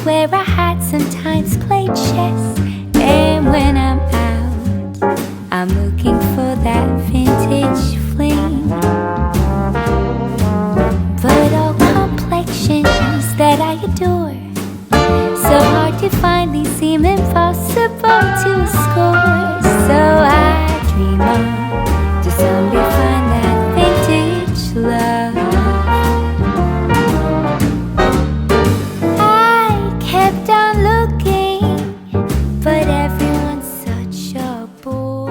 wear a hat, sometimes play chess. And when I'm out, I'm looking for that vintage fling. But all complexions that I adore, so hard to find, these seem impossible to score. So I dream on to someday find that vintage love. I kept on looking, but everyone's such a bore.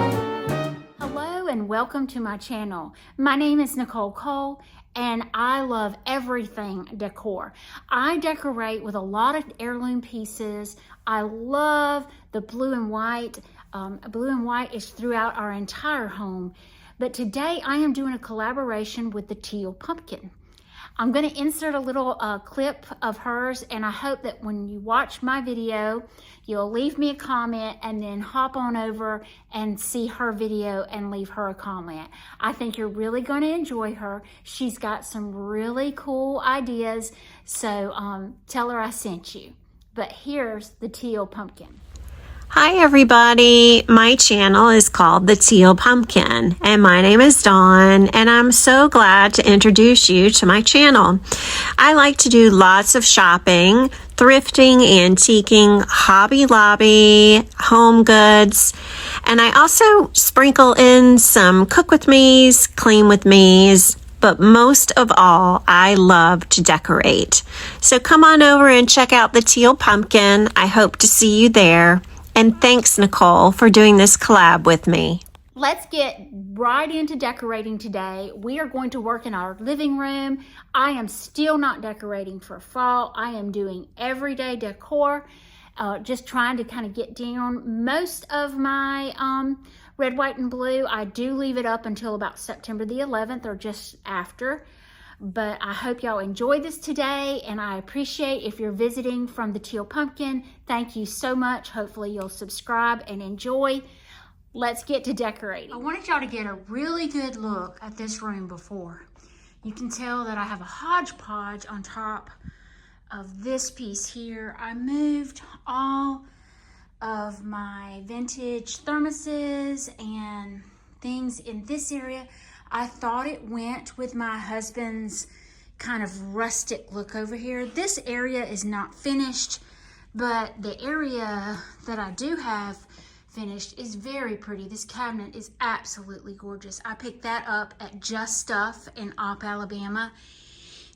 Hello and welcome to my channel. My name is Nicole Cole and I love everything decor. I decorate with a lot of heirloom pieces. I love the blue and white. Blue and white is throughout our entire home. But today I am doing a collaboration with the Teal Pumpkin. I'm going to insert a little clip of hers, and I hope that when you watch my video, you'll leave me a comment and then hop on over and see her video and leave her a comment. I think you're really going to enjoy her. She's got some really cool ideas, so tell her I sent you. But here's the Teal Pumpkin. Hi everybody, my channel is called the Teal Pumpkin and my name is Dawn and I'm so glad to introduce you to my channel. I like to do lots of shopping, thrifting, antiquing, Hobby Lobby, home goods, and I also sprinkle in some cook with me's, clean with me's, but most of all, I love to decorate. So come on over and check out the Teal Pumpkin. I hope to see you there. And thanks, Nicole, for doing this collab with me. Let's get right into decorating today. We are going to work in our living room. I am still not decorating for fall. I am doing everyday decor, just trying to kind of get down. Most of my red, white, and blue, I do leave it up until about September the 11th or just after. But I hope y'all enjoy this today, and I appreciate if you're visiting from the Teal Pumpkin. Thank you so much. Hopefully you'll subscribe and enjoy. Let's get to decorating. I wanted y'all to get a really good look at this room before. You can tell that I have a hodgepodge on top of this piece here. I moved all of my vintage thermoses and things in this area. I thought it went with my husband's kind of rustic look over here. This area is not finished, but the area that I do have finished is very pretty. This cabinet is absolutely gorgeous. I picked that up at Just Stuff in Opp, Alabama.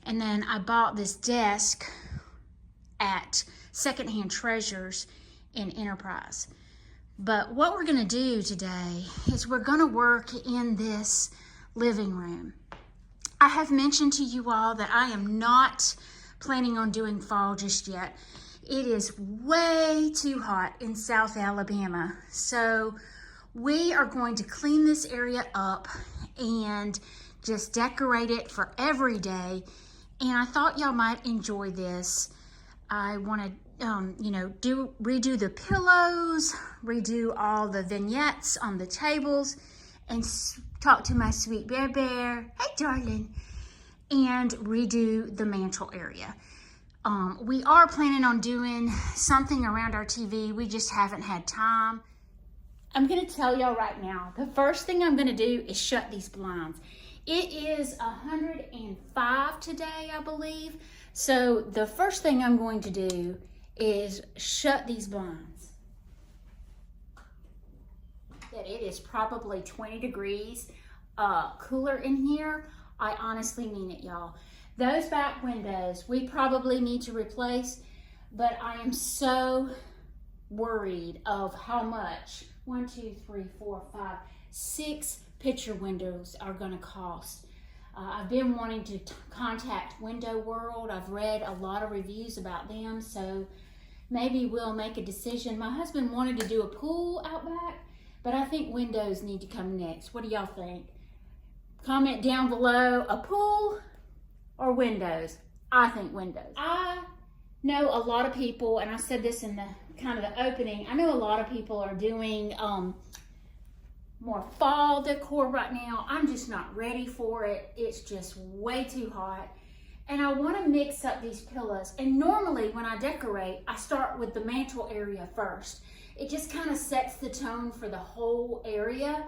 And then I bought this desk at Secondhand Treasures in Enterprise. But what we're gonna do today is we're gonna work in this living room. I have mentioned to you all that I am not planning on doing fall just yet. It is way too hot in South Alabama. So we are going to clean this area up and just decorate it for every day. And I thought y'all might enjoy this. I want to redo the pillows, redo all the vignettes on the tables, and talk to my sweet bear. Hey, darling. And redo the mantle area. We are planning on doing something around our TV. We just haven't had time. I'm going to tell y'all right now, the first thing I'm going to do is shut these blinds. It is 105 today, I believe. So the first thing I'm going to do is shut these blinds. That it is probably 20 degrees cooler in here. I honestly mean it, y'all. Those back windows we probably need to replace, but I am so worried of how much 1, 2, 3, 4, 5, 6 picture windows are going to cost. I've been wanting to contact Window World. I've read a lot of reviews about them, so maybe we'll make a decision. My husband wanted to do a pool out back, but I think windows need to come next. What do y'all think? Comment down below, a pool or windows? I think windows. I know a lot of people, and I said this in the kind of the opening, I know a lot of people are doing more fall decor right now. I'm just not ready for it. It's just way too hot. And I want to mix up these pillows. And normally when I decorate, I start with the mantle area first. It just kind of sets the tone for the whole area.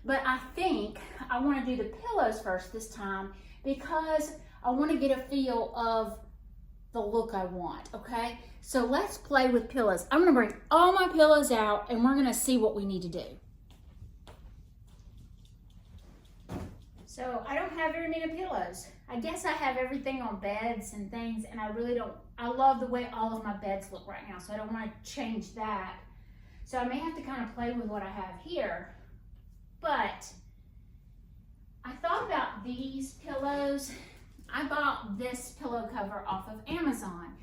But I think I want to do the pillows first this time because I want to get a feel of the look I want, okay? So let's play with pillows. I'm gonna bring all my pillows out and we're gonna see what we need to do. So I don't have very many pillows. I guess I have everything on beds and things, and I really don't, I love the way all of my beds look right now, so I don't want to change that. So I may have to kind of play with what I have here. But I thought about these pillows. I bought this pillow cover off of Amazon.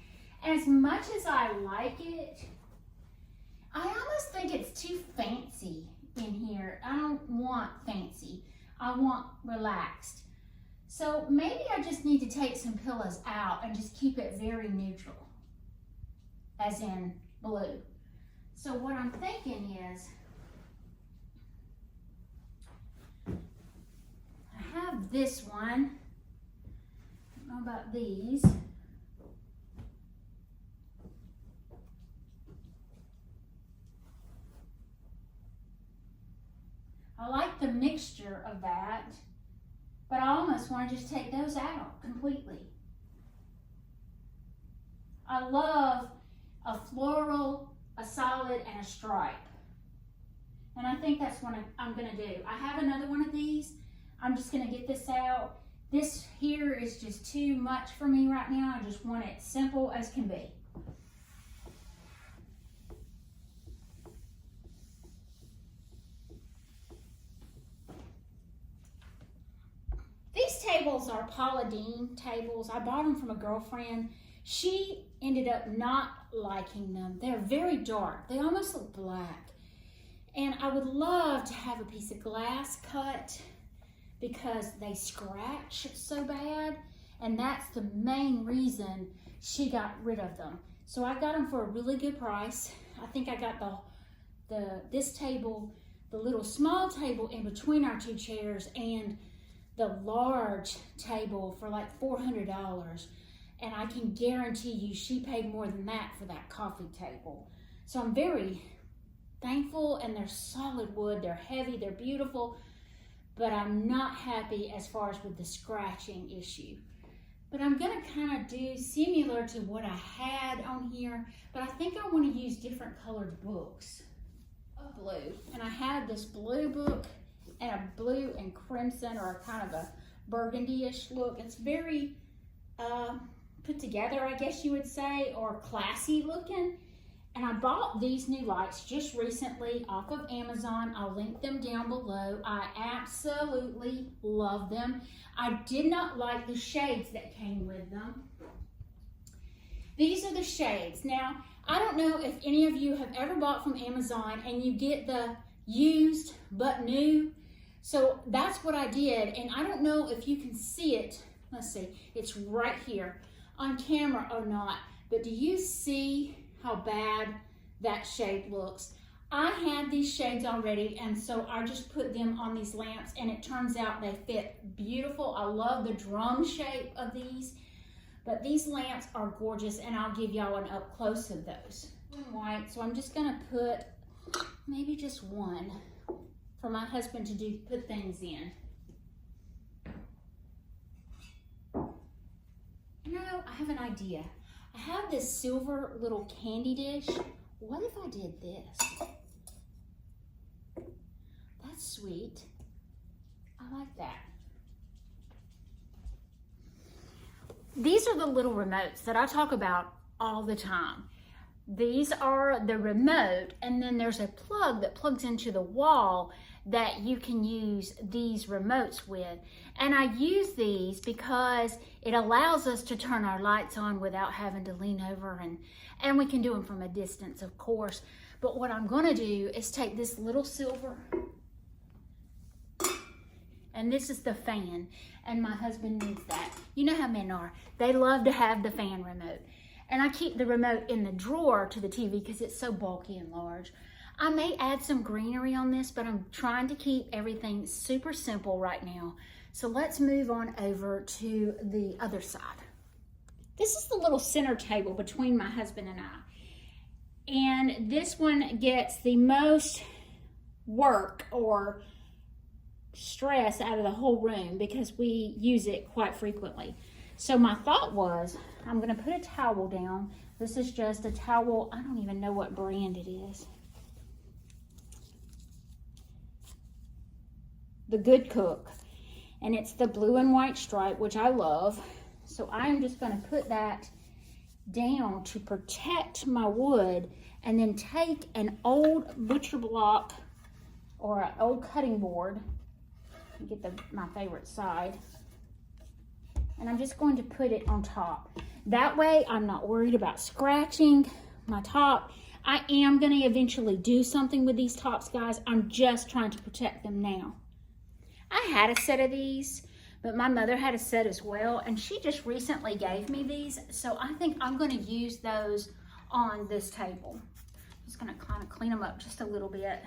And as much as I like it, I almost think it's too fancy in here. I don't want fancy. I want relaxed. So maybe I just need to take some pillows out and just keep it very neutral, as in blue. So what I'm thinking is, I have this one. I don't know about these. I like the mixture of that, but I almost want to just take those out completely. I love a floral, a solid, and a stripe. And I think that's what I'm going to do. I have another one of these. I'm just going to get this out. This here is just too much for me right now. I just want it simple as can be. These tables are Paula Deen tables. I bought them from a girlfriend. She ended up not liking them. They're very dark. They almost look black. And I would love to have a piece of glass cut because they scratch so bad. And that's the main reason she got rid of them. So I got them for a really good price. I think I got this table, the little small table in between our two chairs, and the large table for like $400. And I can guarantee you she paid more than that for that coffee table. So I'm very thankful, and they're solid wood, they're heavy, they're beautiful, but I'm not happy as far as with the scratching issue. But I'm gonna kind of do similar to what I had on here, but I think I wanna use different colored books of blue. And I have this blue book and a blue and crimson, or a kind of a burgundy-ish look. It's very put together, I guess you would say, or classy looking. And I bought these new lights just recently off of Amazon. I'll link them down below. I absolutely love them. I did not like the shades that came with them. These are the shades. Now, I don't know if any of you have ever bought from Amazon and you get the used but new. So that's what I did, and I don't know if you can see it. Let's see, it's right here on camera or not, but do you see how bad that shade looks? I had these shades already, and so I just put them on these lamps, and it turns out they fit beautiful. I love the drum shape of these, but these lamps are gorgeous, and I'll give y'all an up close of those. White, so I'm just gonna put maybe just one for my husband to put things in. You know, I have an idea. I have this silver little candy dish. What if I did this? That's sweet. I like that. These are the little remotes that I talk about all the time. These are the remote, and then there's a plug that plugs into the wall that you can use these remotes with. And I use these because it allows us to turn our lights on without having to lean over, and we can do them from a distance, of course. But what I'm gonna do is take this little silver, and this is the fan, and my husband needs that. You know how men are. They love to have the fan remote. And I keep the remote in the drawer to the TV because it's so bulky and large. I may add some greenery on this, but I'm trying to keep everything super simple right now. So let's move on over to the other side. This is the little center table between my husband and I. And this one gets the most work or stress out of the whole room because we use it quite frequently. So my thought was, I'm gonna put a towel down. This is just a towel, I don't even know what brand it is. The Good Cook. And it's the blue and white stripe, which I love. So I'm just gonna put that down to protect my wood, and then take an old butcher block or an old cutting board, get my favorite side, and I'm just going to put it on top. That way I'm not worried about scratching my top. I am going to eventually do something with these tops, guys. I'm just trying to protect them now. I had a set of these, but my mother had a set as well, and she just recently gave me these, so I think I'm going to use those on this table. I'm just going to kind of clean them up just a little bit.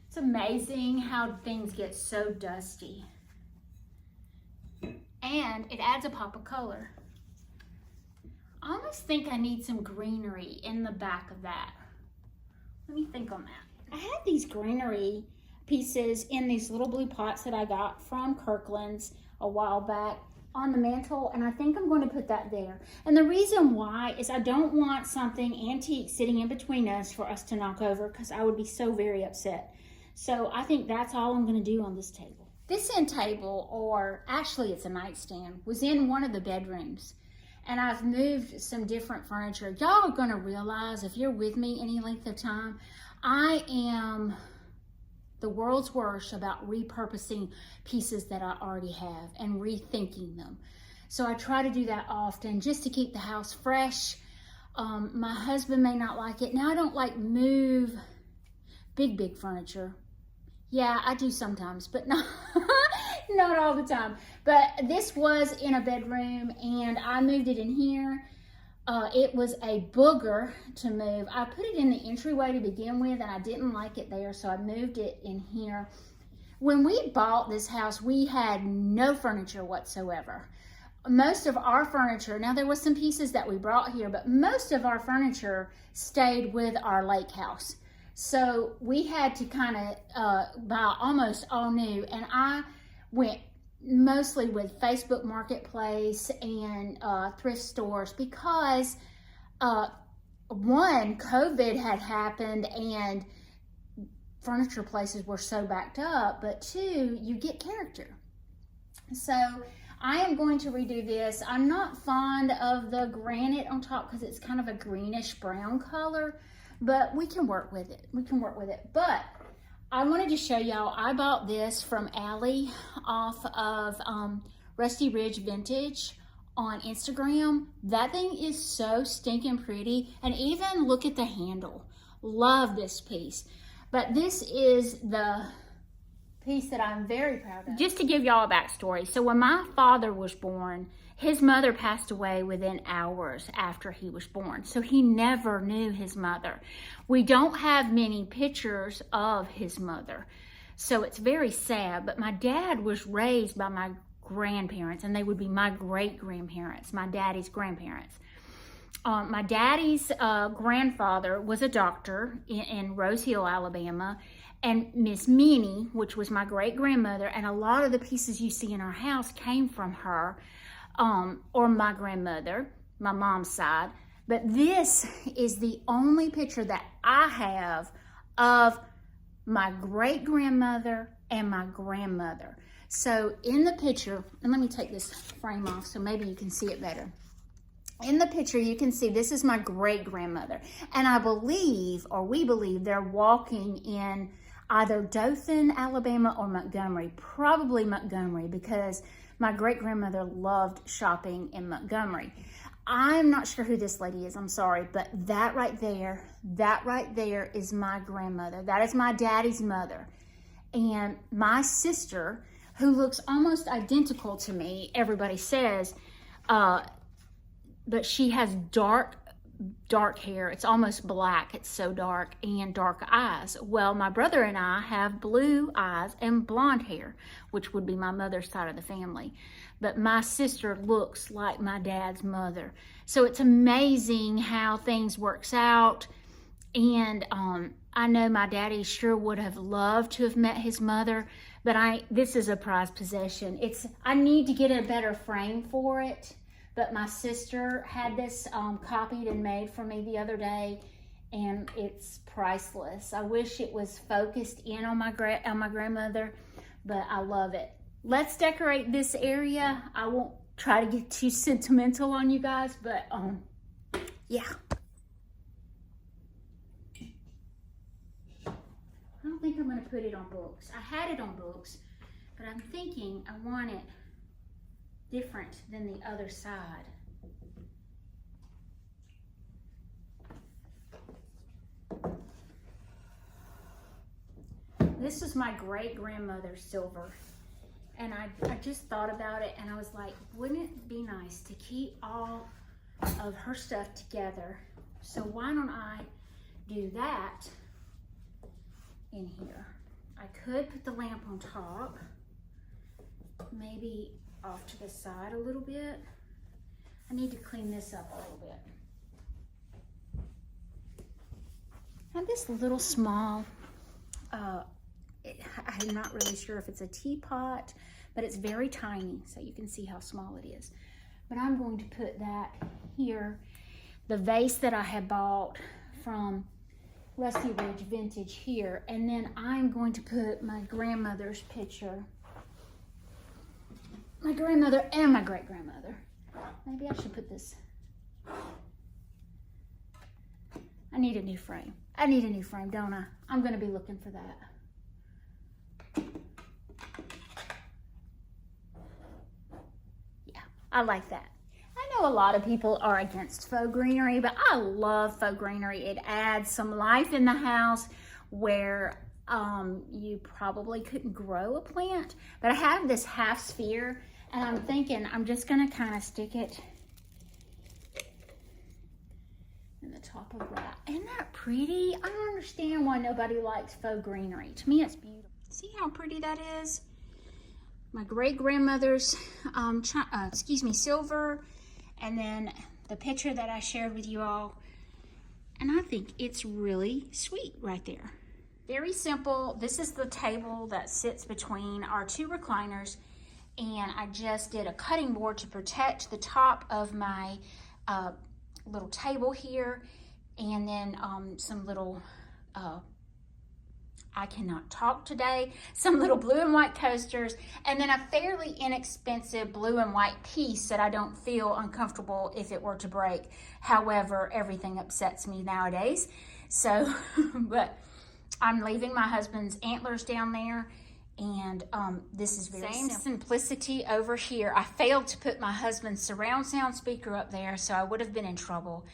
It's amazing how things get so dusty. And it adds a pop of color. I almost think I need some greenery in the back of that. Let me think on that. I had these greenery pieces in these little blue pots that I got from Kirkland's a while back on the mantle, and I think I'm going to put that there. And the reason why is I don't want something antique sitting in between us for us to knock over, because I would be so very upset. So I think that's all I'm going to do on this table. This end table, or actually it's a nightstand, was in one of the bedrooms. And I've moved some different furniture. Y'all are going to realize, if you're with me any length of time, I am the world's worst about repurposing pieces that I already have and rethinking them. So I try to do that often just to keep the house fresh. My husband may not like it. Now, I don't like move big furniture. Yeah, I do sometimes, but not all the time. But this was in a bedroom, and I moved it in here. It was a booger to move. I put it in the entryway to begin with, and I didn't like it there, so I moved it in here. When we bought this house, we had no furniture whatsoever. Most of our furniture, now there was some pieces that we brought here, but most of our furniture stayed with our lake house. So we had to kind of buy almost all new, and I went mostly with Facebook Marketplace and thrift stores because one, COVID had happened and furniture places were so backed up, but two, you get character. So I am going to redo this. I'm not fond of the granite on top because it's kind of a greenish brown color, but we can work with it. But I wanted to show y'all, I bought this from Allie off of Rusty Ridge Vintage on Instagram. That thing is so stinking pretty. And even look at the handle. Love this piece. But this is the piece that I'm very proud of. Just to give y'all a backstory. So when my father was born, his mother passed away within hours after he was born. So he never knew his mother. We don't have many pictures of his mother. So it's very sad. But my dad was raised by my grandparents, and they would be my great-grandparents, my daddy's grandparents. My daddy's grandfather was a doctor in Rose Hill, Alabama, and Miss Minnie, which was my great-grandmother, and a lot of the pieces you see in our house came from her, or my grandmother, my mom's side. But this is the only picture that I have of my great-grandmother and my grandmother. So in the picture, and let me take this frame off so maybe you can see it better. In the picture, you can see this is my great-grandmother. And I believe, or we believe, they're walking in either Dothan, Alabama, or Montgomery. Probably Montgomery, because my great-grandmother loved shopping in Montgomery. I'm not sure who this lady is, I'm sorry, but that right there is my grandmother. That is my daddy's mother. And my sister, who looks almost identical to me, everybody says, but she has dark dark hair. It's almost black. It's so dark, and dark eyes. Well, my brother and I have blue eyes and blonde hair, which would be my mother's side of the family. But my sister looks like my dad's mother. So it's amazing how things works out. And I know my daddy sure would have loved to have met his mother, but this is a prized possession. I need to get a better frame for it. But my sister had this copied and made for me the other day, and it's priceless. I wish it was focused in on my grandmother, but I love it. Let's decorate this area. I won't try to get too sentimental on you guys, but yeah. I don't think I'm gonna put it on books. I had it on books, but I'm thinking I want it different than the other side. This is my great-grandmother's silver, and I just thought about it, and I was like, wouldn't it be nice to keep all of her stuff together? So why don't I do that in here? I could put the lamp on top, maybe off to the side a little bit. I need to clean this up a little bit. Now this little small, I'm not really sure if it's a teapot, but it's very tiny, so you can see how small it is. But I'm going to put that here. The vase that I had bought from Rusty Ridge Vintage here, and then I'm going to put my grandmother's picture. My grandmother and my great-grandmother. Maybe I should put this. I need a new frame. I need a new frame, don't I? I'm going to be looking for that. Yeah, I like that. I know a lot of people are against faux greenery, but I love faux greenery. It adds some life in the house where you probably couldn't grow a plant. But I have this half sphere, and I'm thinking I'm just gonna kind of stick it in the top of that. Isn't that pretty? I don't understand why nobody likes faux greenery. To me, it's beautiful. See how pretty that is? My great-grandmother's, silver, and then the picture that I shared with you all. And I think it's really sweet right there. Very simple. This is the table that sits between our two recliners, and I just did a cutting board to protect the top of my little table here, and then some little, I cannot talk today, some little blue and white coasters, and then a fairly inexpensive blue and white piece that I don't feel uncomfortable if it were to break. However, everything upsets me nowadays. So, but I'm leaving my husband's antlers down there, and this is very simple. Simplicity over here. I failed to put my husband's surround sound speaker up there, so I would have been in trouble.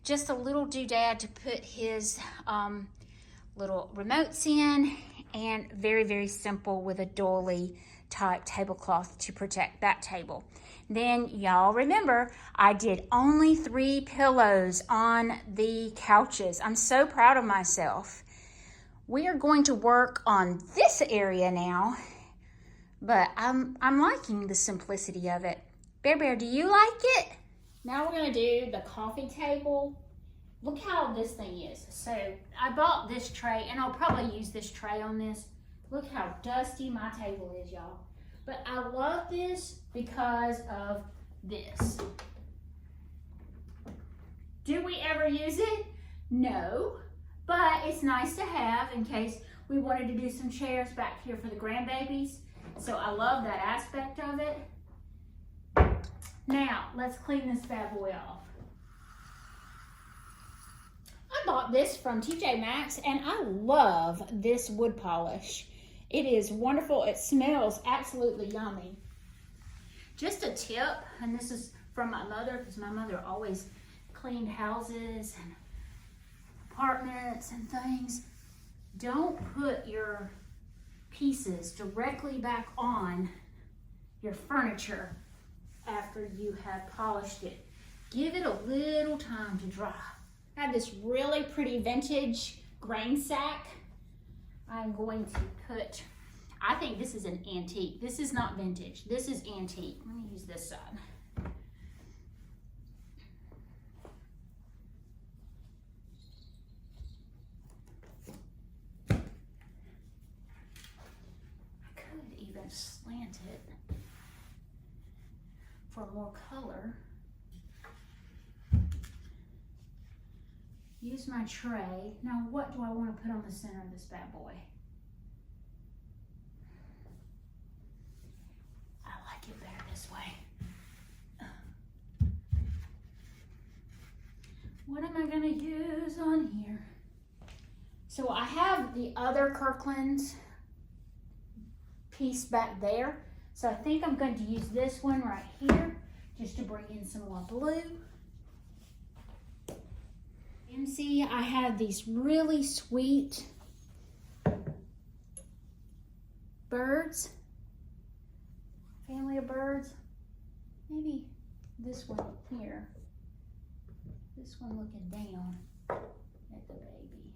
Just a little doodad to put his little remotes in, and very, very simple with a doily type tablecloth to protect that table. Then y'all remember, I did only 3 pillows on the couches. I'm so proud of myself. We are going to work on this area now, but I'm liking the simplicity of it. Bear, do you like it? Now we're gonna do the coffee table. Look how this thing is. So I bought this tray, and I'll probably use this tray on this. Look how dusty my table is, y'all. But I love this because of this. Do we ever use it? No. But it's nice to have in case we wanted to do some chairs back here for the grandbabies. So I love that aspect of it. Now, let's clean this bad boy off. I bought this from TJ Maxx, and I love this wood polish. It is wonderful. It smells absolutely yummy. Just a tip, and this is from my mother, because my mother always cleaned houses and apartments and things. Don't put your pieces directly back on your furniture after you have polished it. give it a little time to dry. I have this really pretty vintage grain sack. I'm going to put, I think this is an antique. This is not vintage. This is antique. Let me use this side. I could even slant it for more color. Use my tray. Now, what do I want to put on the center of this bad boy? I like it better this way. What am I going to use on here? So I have the other Kirkland's piece back there. So I think I'm going to use this one right here just to bring in some more blue. And see, I have these really sweet birds, family of birds. Maybe this one here, this one looking down at the baby.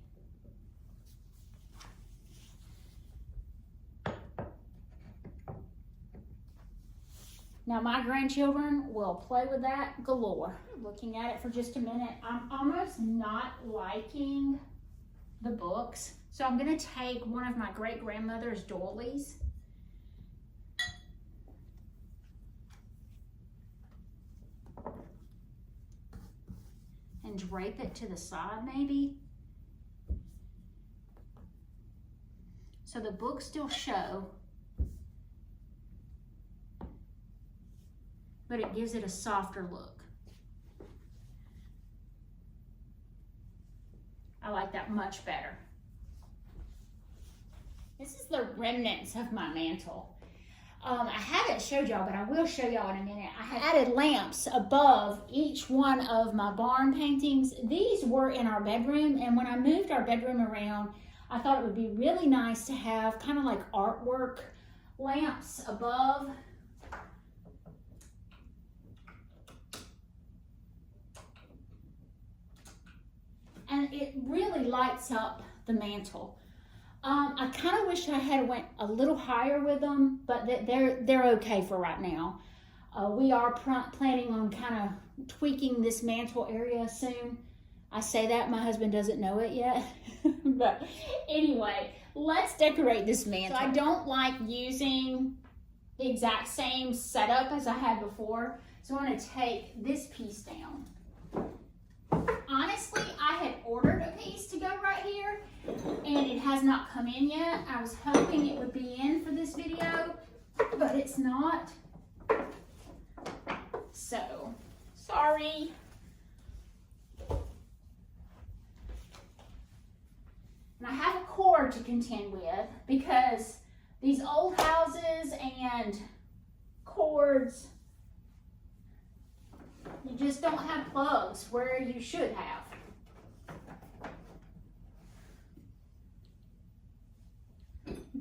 Now my grandchildren will play with that galore. Looking at it for just a minute, I'm almost not liking the books. So I'm gonna take one of my great-grandmother's doilies. And drape it to the side maybe. So the books still show, but it gives it a softer look. I like that much better. This is the remnants of my mantle. I haven't showed y'all, but I will show y'all in a minute. I have added lamps above each one of my barn paintings. These were in our bedroom, and when I moved our bedroom around, I thought it would be really nice to have kind of like artwork lamps above. And it really lights up the mantle. I kind of wish I had went a little higher with them, but they're okay for right now. We are planning on kind of tweaking this mantle area soon. I say that, my husband doesn't know it yet. But anyway, let's decorate this mantle. So I don't like using the exact same setup as I had before. So I'm going to take this piece down. Honestly, I had ordered a piece to go right here, and it has not come in yet. I was hoping it would be in for this video, but it's not. So, sorry. And I have a cord to contend with because these old houses and cords, you just don't have plugs where you should have.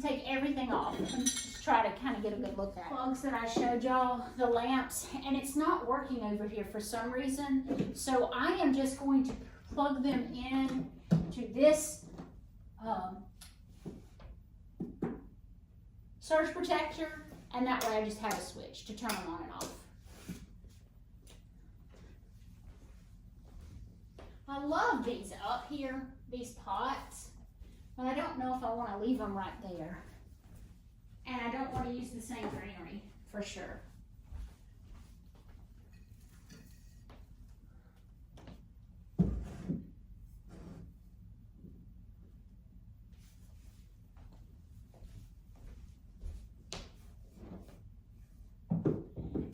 Take everything off and just try to kind of get a good look at it. Plugs that I showed y'all, the lamps, and it's not working over here for some reason. So I am just going to plug them in to this surge protector, and that way I just have a switch to turn them on and off. I love these up here, these pots, but I don't know if I want to leave them right there. And I don't want to use the same greenery, for sure.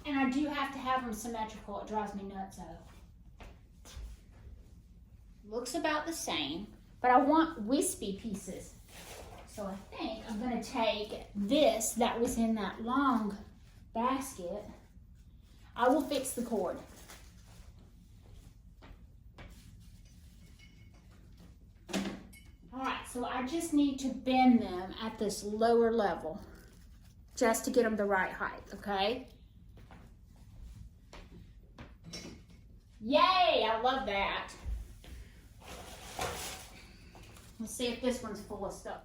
And I do have to have them symmetrical. It drives me nuts though. Looks about the same, but I want wispy pieces. So I think I'm going to take this that was in that long basket. I will fix the cord. All right, so I just need to bend them at this lower level just to get them the right height, okay? Yay, I love that. Let's see if this one's full of stuff.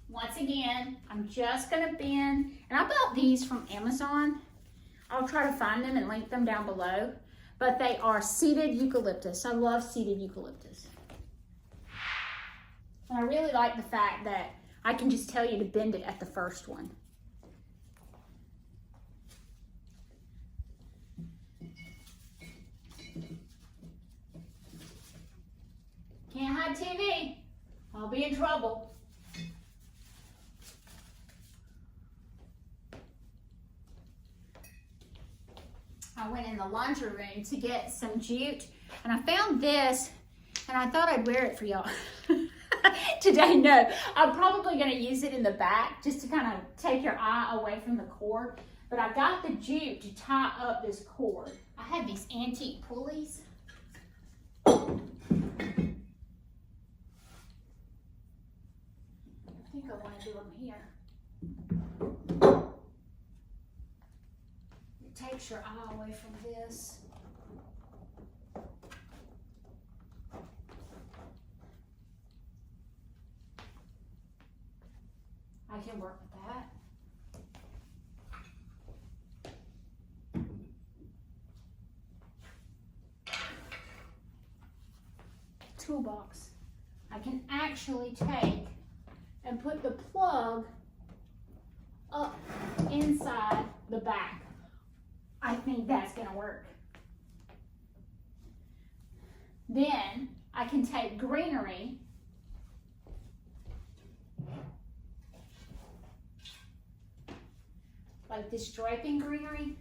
Once again, I'm just gonna bend, and I bought these from Amazon. I'll try to find them and link them down below, but they are seeded eucalyptus. I love seeded eucalyptus. And I really like the fact that I can just tell you to bend it at the first one. Can't hide TV. I'll be in trouble. I went in the laundry room to get some jute, and I found this, and I thought I'd wear it for y'all today. No, I'm probably going to use it in the back just to kind of take your eye away from the cord. But I got the jute to tie up this cord. I have these antique pulleys. I think I want to do them here. It takes your eye away from this. I can work with that. Toolbox. I can actually take and put the plug up inside the back. I think that's gonna work. Then I can take greenery like this draping greenery.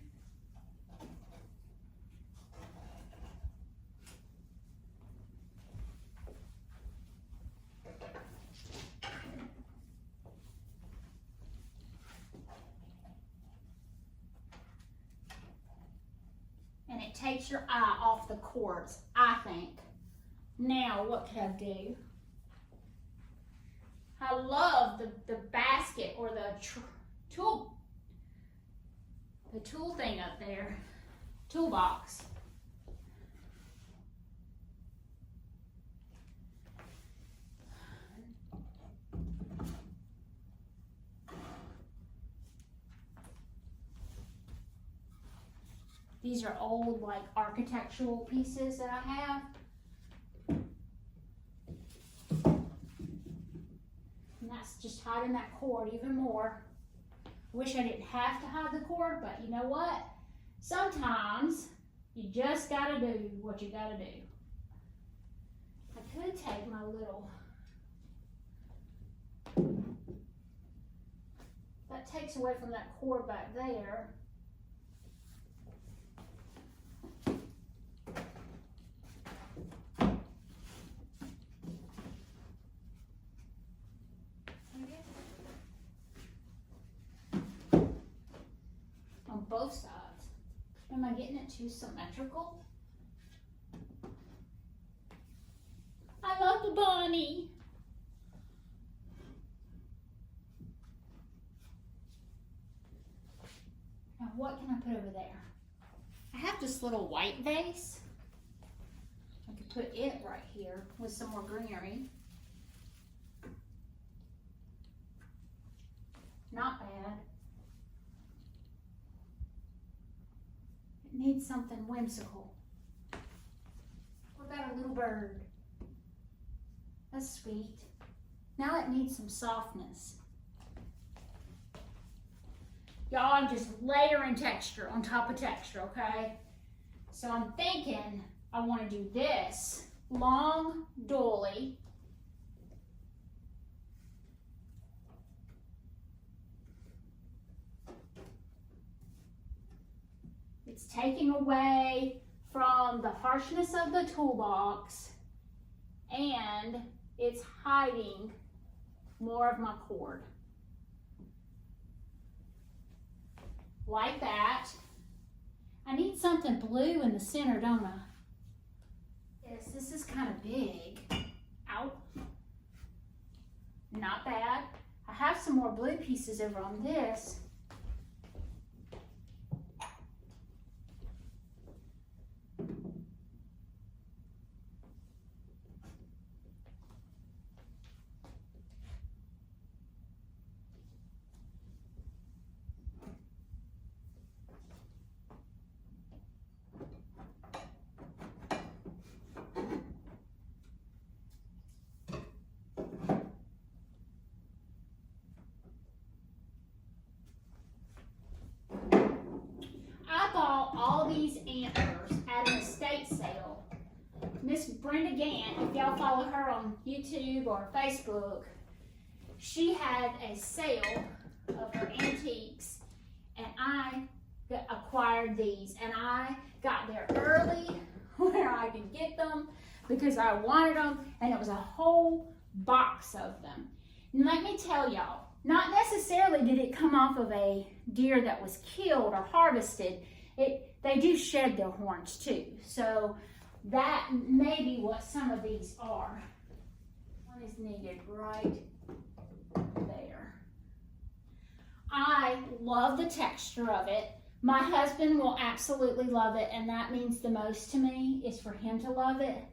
And it takes your eye off the cords, I think. Now, what could I do? I love the basket or the tool thing up there, toolbox. These are old, like, architectural pieces that I have. And that's just hiding that cord even more. Wish I didn't have to hide the cord, but you know what? Sometimes you just gotta do what you gotta do. I could take my little, that takes away from that cord back there. On both sides. Am I getting it too symmetrical? I love the bunny. Now what can I put over there? I have this little white vase. I could put it right here with some more greenery. Not bad. It needs something whimsical. What about a little bird? That's sweet. Now it needs some softness. Y'all, I'm just layering texture on top of texture, okay? So I'm thinking I want to do this long dolly. It's taking away from the harshness of the toolbox, and it's hiding more of my cord. Like that. I need something blue in the center, don't I? Yes, this is kind of big. Ow. Not bad. I have some more blue pieces over on this. Miss Brenda Gant, if y'all follow her on YouTube or Facebook, she had a sale of her antiques, and I acquired these, and I got there early where I could get them because I wanted them, and it was a whole box of them. And let me tell y'all, not necessarily did it come off of a deer that was killed or harvested. They do shed their horns too, so that may be what some of these are. One is needed right there. I love the texture of it. My husband will absolutely love it, and that means the most to me is for him to love it.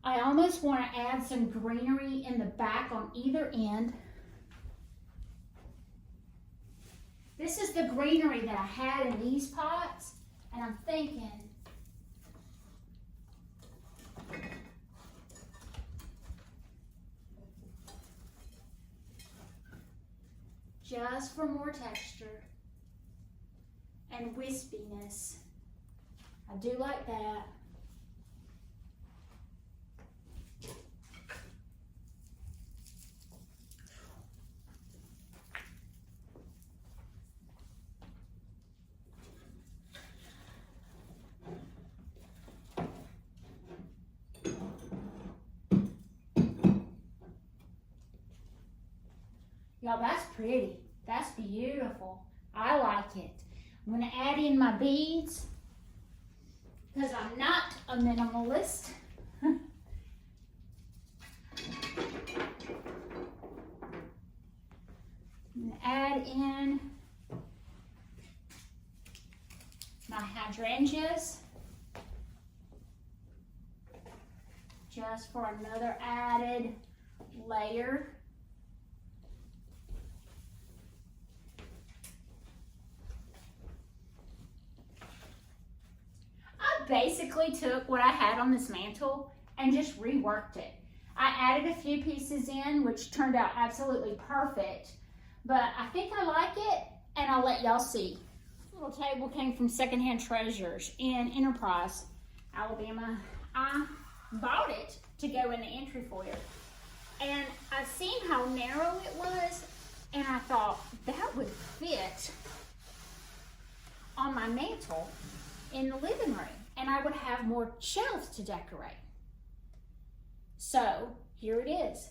I almost want to add some greenery in the back on either end. This is the greenery that I had in these pots, and I'm thinking just for more texture and wispiness. I do like that. Y'all, that's pretty. That's beautiful. I like it. I'm gonna add in my beads because I'm not a minimalist. I'm gonna add in my hydrangeas just for another added layer. Basically took what I had on this mantle and just reworked it. I added a few pieces in, which turned out absolutely perfect, but I think I like it, and I'll let y'all see. This little table came from Secondhand Treasures in Enterprise, Alabama. I bought it to go in the entry foyer, and I've seen how narrow it was, and I thought that would fit on my mantle in the living room, and I would have more shelves to decorate. So here it is.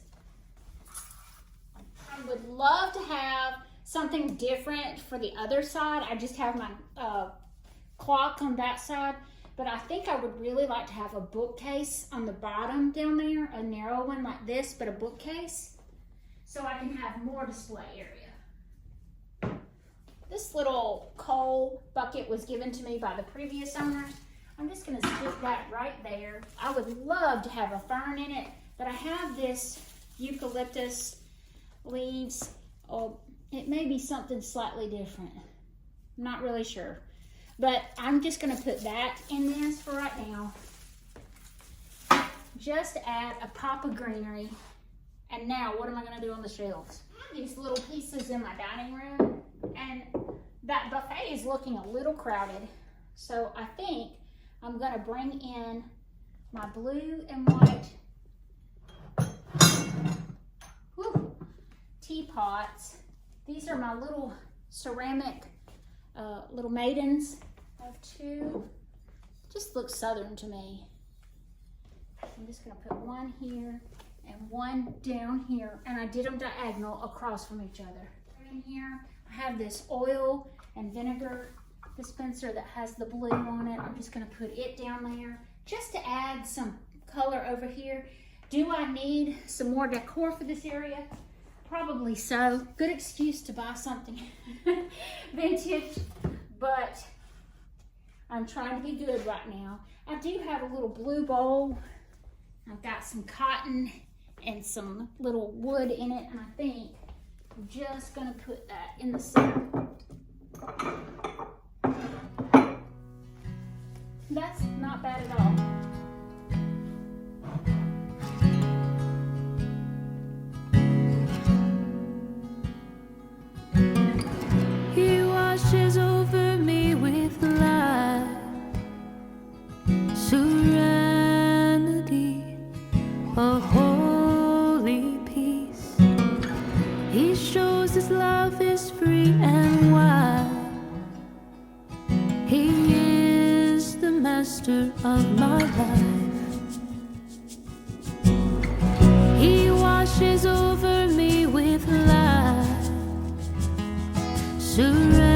I would love to have something different for the other side. I just have my clock on that side, but I think I would really like to have a bookcase on the bottom down there, a narrow one like this, but a bookcase, so I can have more display area. This little coal bucket was given to me by the previous owners. I'm just gonna stick that right there. I would love to have a fern in it, but I have this eucalyptus leaves. Oh, it may be something slightly different. I'm not really sure. But I'm just gonna put that in this for right now. Just add a pop of greenery. And now what am I gonna do on the shelves? I have these little pieces in my dining room, and that buffet is looking a little crowded. So I think I'm gonna bring in my blue and white teapots. These are my little ceramic little maidens. I have two. Just looks southern to me. I'm just gonna put one here and one down here, and I did them diagonal across from each other. In here, I have this oil and vinegar dispenser that has the blue on it. I'm just gonna put it down there just to add some color over here. Do I need some more decor for this area? Probably so. Good excuse to buy something vintage, but I'm trying to be good right now. I do have a little blue bowl. I've got some cotton and some little wood in it, and I think I'm just gonna put that in the center. That's not bad at all. He washes over me with light, surrounding life. He washes over me with light, serenity,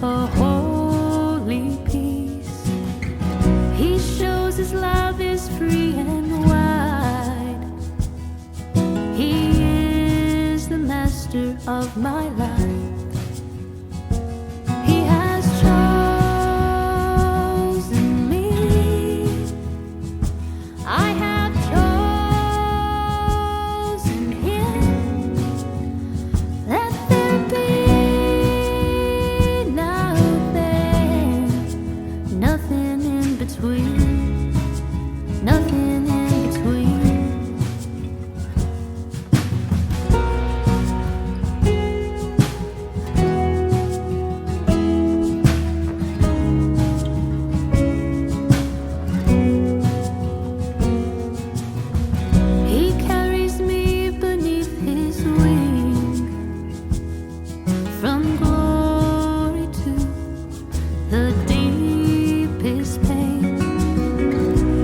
a holy peace. He shows his love is free and wide. He is the master of my life. He has chosen me. I have chosen him. Let there be nothing, nothing in between, nothing in between. He carries me beneath his wing, from glory to the deepest pain.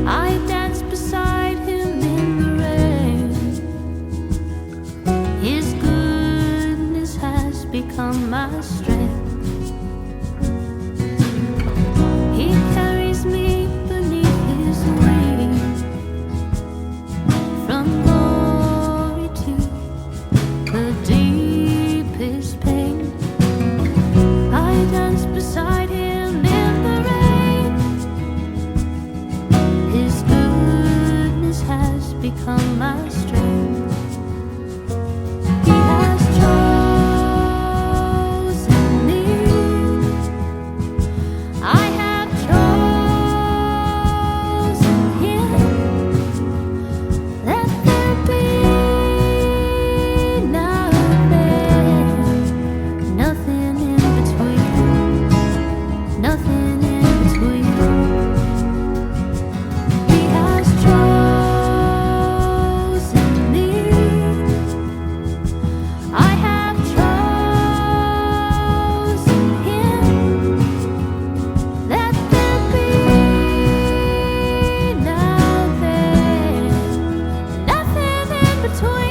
I dance beside him in the rain. His goodness has become my strength. He carries me beneath his wing, from glory to the deepest pain. I dance beside him in the rain. His goodness has become my strength. He has chosen me. I have chosen him. Let there be nothing, nothing in between, nothing in between. He has chosen me. I have chosen him. Let there be nothing, nothing in between.